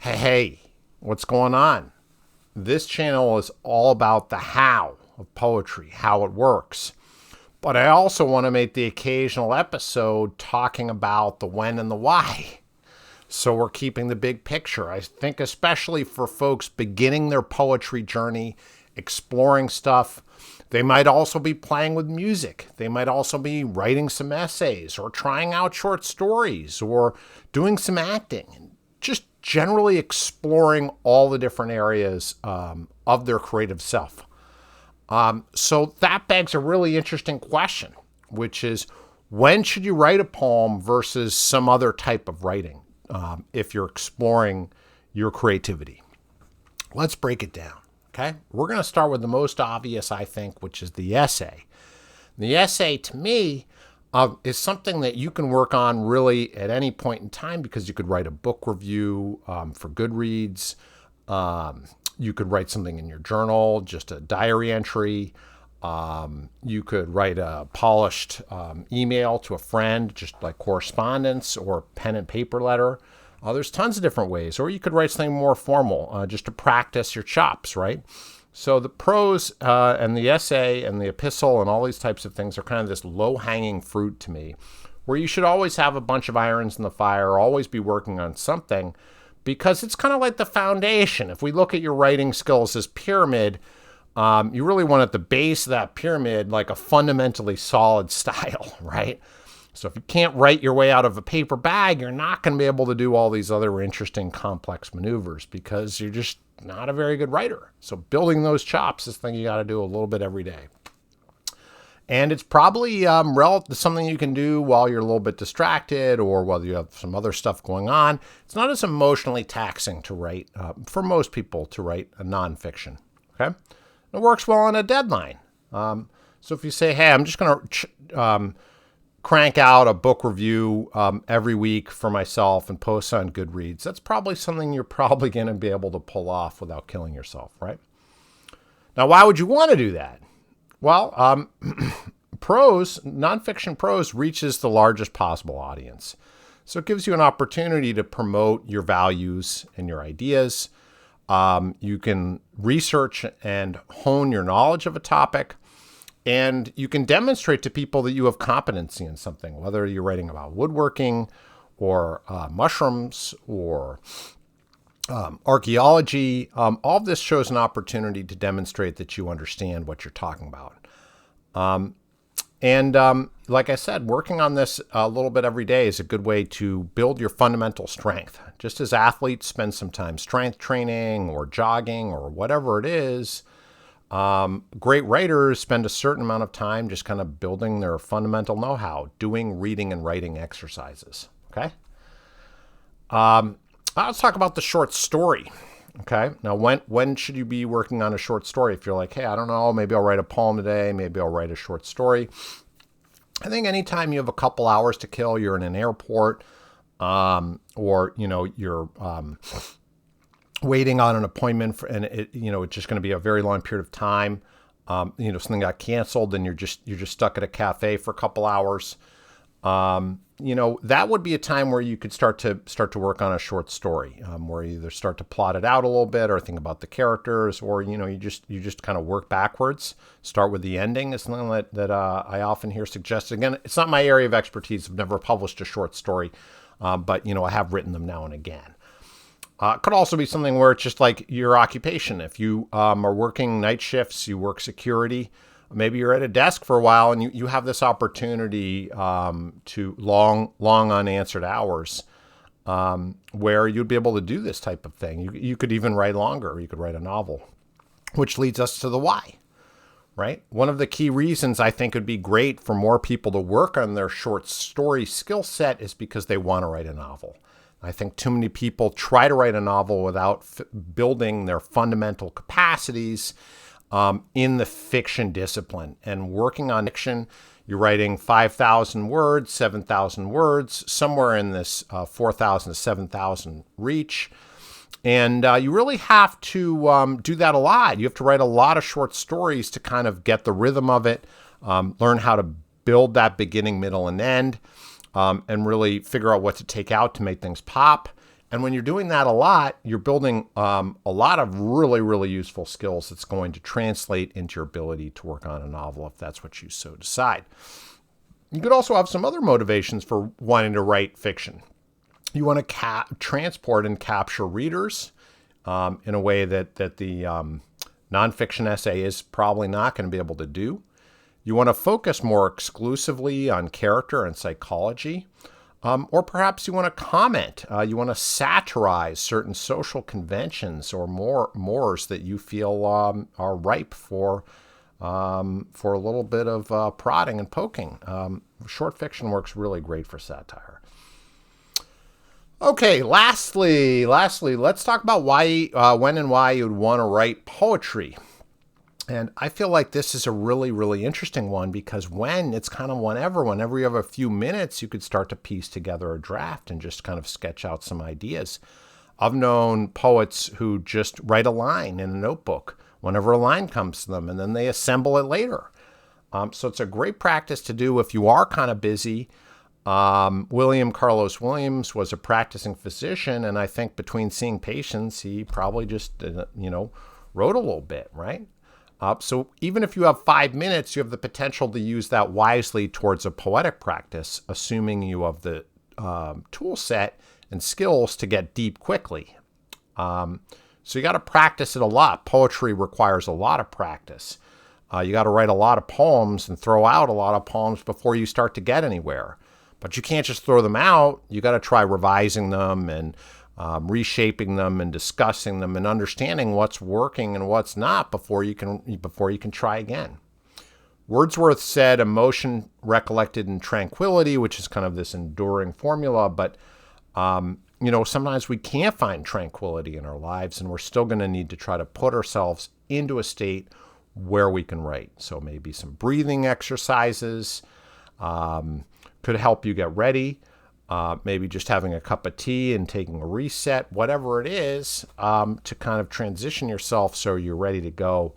Hey, what's going on? This channel is all about the how of poetry, how it works. But I also want to make the occasional episode talking about the when and the why. So we're keeping the big picture. I think, especially for folks beginning their poetry journey, exploring stuff, they might also be playing with music. They might also be writing some essays or trying out short stories or doing some acting. Just generally exploring all the different areas of their creative self. So that begs a really interesting question, which is when should you write a poem versus some other type of writing if you're exploring your creativity? Let's break it down. Okay. We're going to start with the most obvious, I think, which is the essay. The essay, to me, is something that you can work on really at any point in time because you could write a book review for Goodreads. You could write something in your journal, just a diary entry. You could write a polished email to a friend, just like correspondence or pen and paper letter. There's tons of different ways. Or you could write something more formal just to practice your chops, right? So the prose and the essay and the epistle and all these types of things are kind of this low-hanging fruit to me, where you should always have a bunch of irons in the fire, always be working on something, because it's kind of like the foundation. If we look at your writing skills as pyramid, you really want at the base of that pyramid like a fundamentally solid style, right? So if you can't write your way out of a paper bag, you're not going to be able to do all these other interesting, complex maneuvers because you're just not a very good writer. So building those chops is something you got to do a little bit every day. And it's probably something you can do while you're a little bit distracted or while you have some other stuff going on. It's not as emotionally taxing to write, for most people, to write a nonfiction. Okay? It works well on a deadline. So if you say, hey, I'm just going to crank out a book review every week for myself and post on Goodreads, that's probably something you're probably going to be able to pull off without killing yourself, right? Now, why would you want to do that? Well, nonfiction prose reaches the largest possible audience. So it gives you an opportunity to promote your values and your ideas. You can research and hone your knowledge of a topic. And you can demonstrate to people that you have competency in something, whether you're writing about woodworking or mushrooms or archaeology. All of this shows an opportunity to demonstrate that you understand what you're talking about. Like I said, working on this a little bit every day is a good way to build your fundamental strength. Just as athletes spend some time strength training or jogging or whatever it is, great writers spend a certain amount of time just kind of building their fundamental know-how, doing reading and writing exercises. Okay. Let's talk about the short story. Okay. Now, when should you be working on a short story? If you're like, hey, I don't know, maybe I'll write a poem today. Maybe I'll write a short story. I think anytime you have a couple hours to kill, you're in an airport, or, you're, waiting on an appointment and it's just going to be a very long period of time. Something got canceled and you're just stuck at a cafe for a couple hours. That would be a time where you could start to work on a short story, where you either start to plot it out a little bit or think about the characters, or, you just kind of work backwards, start with the ending. It's something that I often hear suggested. Again, it's not my area of expertise. I've never published a short story, but I have written them now and again. It could also be something where it's just like your occupation. If you are working night shifts, you work security, maybe you're at a desk for a while and you have this opportunity to long unanswered hours where you'd be able to do this type of thing. You could even write longer. You could write a novel, which leads us to the why, right? One of the key reasons I think would be great for more people to work on their short story skill set is because they want to write a novel. I think too many people try to write a novel without building their fundamental capacities in the fiction discipline. And working on fiction, you're writing 5,000 words, 7,000 words, somewhere in this 4,000 to 7,000 reach. And you really have to do that a lot. You have to write a lot of short stories to kind of get the rhythm of it, learn how to build that beginning, middle, and end. And really figure out what to take out to make things pop. And when you're doing that a lot, you're building a lot of really, really useful skills that's going to translate into your ability to work on a novel if that's what you so decide. You could also have some other motivations for wanting to write fiction. You want to transport and capture readers in a way that the nonfiction essay is probably not going to be able to do. You want to focus more exclusively on character and psychology. Or perhaps you want to comment. You want to satirize certain social conventions or mores that you feel are ripe for a little bit of prodding and poking. Short fiction works really great for satire. Okay, lastly, let's talk about why, when and why you'd want to write poetry. And I feel like this is a really, really interesting one because it's kind of whenever you have a few minutes, you could start to piece together a draft and just kind of sketch out some ideas. I've known poets who just write a line in a notebook whenever a line comes to them, and then they assemble it later. So it's a great practice to do if you are kind of busy. William Carlos Williams was a practicing physician, and I think between seeing patients, he probably just, wrote a little bit, right? So even if you have 5 minutes, you have the potential to use that wisely towards a poetic practice, assuming you have the tool set and skills to get deep quickly. So you got to practice it a lot. Poetry requires a lot of practice. You got to write a lot of poems and throw out a lot of poems before you start to get anywhere. But you can't just throw them out. You got to try revising them and reshaping them and discussing them and understanding what's working and what's not before you can try again. Wordsworth said, "Emotion recollected in tranquility," which is kind of this enduring formula. But sometimes we can't find tranquility in our lives, and we're still going to need to try to put ourselves into a state where we can write. So maybe some breathing exercises could help you get ready. Maybe just having a cup of tea and taking a reset, whatever it is, to kind of transition yourself so you're ready to go,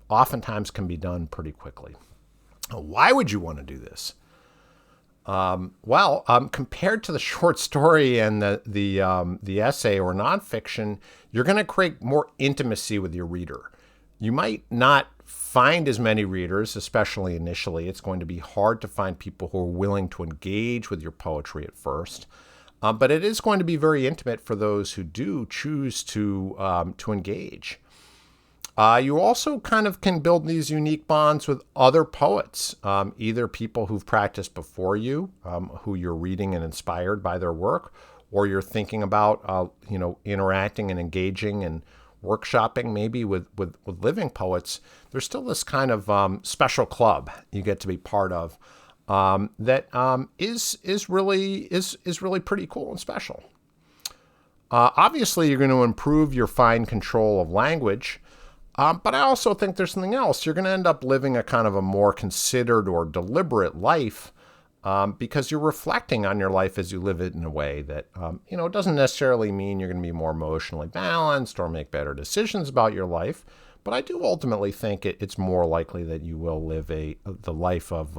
oftentimes can be done pretty quickly. Why would you want to do this? Compared to the short story and the essay or nonfiction, you're going to create more intimacy with your reader. You might not find as many readers, especially initially. It's going to be hard to find people who are willing to engage with your poetry at first. But it is going to be very intimate for those who do choose to engage. You also kind of can build these unique bonds with other poets, either people who've practiced before you, who you're reading and inspired by their work, or you're thinking about, interacting and engaging and workshopping maybe with living poets. There's still this kind of special club you get to be part of that is really pretty cool and special. Obviously, you're going to improve your fine control of language, but I also think there's something else. You're going to end up living a kind of a more considered or deliberate life because you're reflecting on your life as you live it in a way that, it doesn't necessarily mean you're going to be more emotionally balanced or make better decisions about your life. But I do ultimately think it's more likely that you will live the life of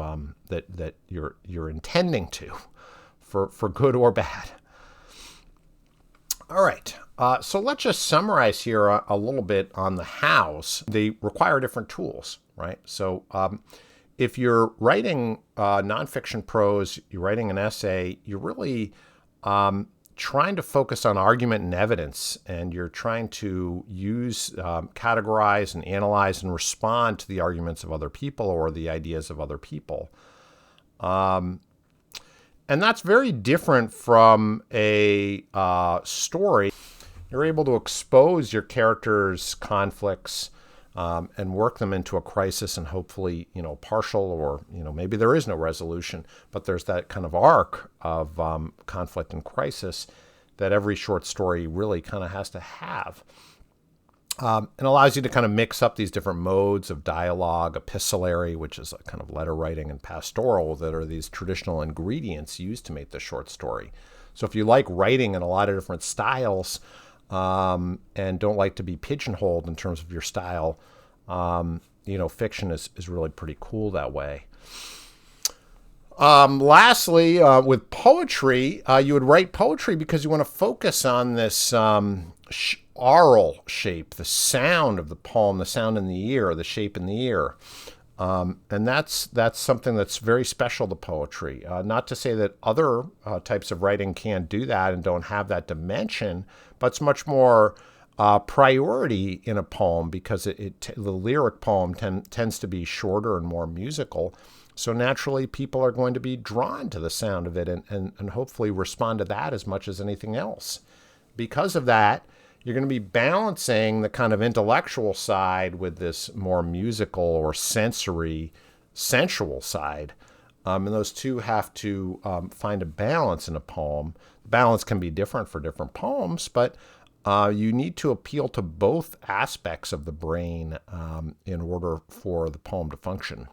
that you're intending to, for good or bad. All right. So let's just summarize here a little bit on the hows. They require different tools, right? So if you're writing nonfiction prose, you're writing an essay, you're really trying to focus on argument and evidence, and you're trying to use, categorize and analyze and respond to the arguments of other people or the ideas of other people. And that's very different from a story. You're able to expose your characters' conflicts and work them into a crisis and hopefully, partial or, maybe there is no resolution, but there's that kind of arc of conflict and crisis that every short story really kind of has to have. And allows you to kind of mix up these different modes of dialogue, epistolary, which is a kind of letter writing, and pastoral, that are these traditional ingredients used to make the short story. So if you like writing in a lot of different styles, and don't like to be pigeonholed in terms of your style, fiction is really pretty cool that way. Lastly, with poetry, you would write poetry because you want to focus on this aural shape, the sound of the poem, the sound in the ear, the shape in the ear. And that's something that's very special to poetry. Not to say that other types of writing can't do that and don't have that dimension, but it's much more priority in a poem because the lyric poem tends to be shorter and more musical. So naturally, people are going to be drawn to the sound of it and hopefully respond to that as much as anything else. Because of that, you're going to be balancing the kind of intellectual side with this more musical or sensory, sensual side. And those two have to find a balance in a poem. The balance can be different for different poems, but you need to appeal to both aspects of the brain in order for the poem to function.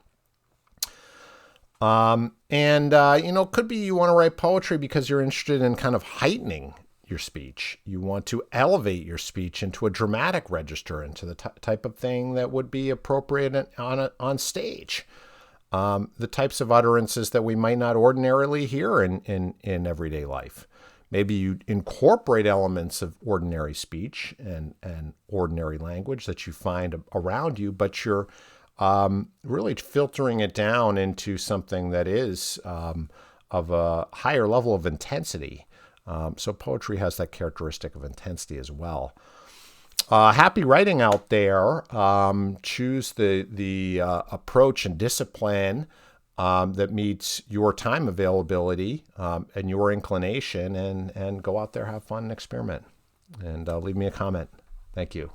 It could be you want to write poetry because you're interested in kind of heightening your speech. You want to elevate your speech into a dramatic register, into the type of thing that would be appropriate on stage. The types of utterances that we might not ordinarily hear in everyday life. Maybe you incorporate elements of ordinary speech and ordinary language that you find around you, but you're really filtering it down into something that is of a higher level of intensity. So poetry has that characteristic of intensity as well. Happy writing out there. Choose the approach and discipline that meets your time availability and your inclination, and go out there, have fun, and experiment. And leave me a comment. Thank you.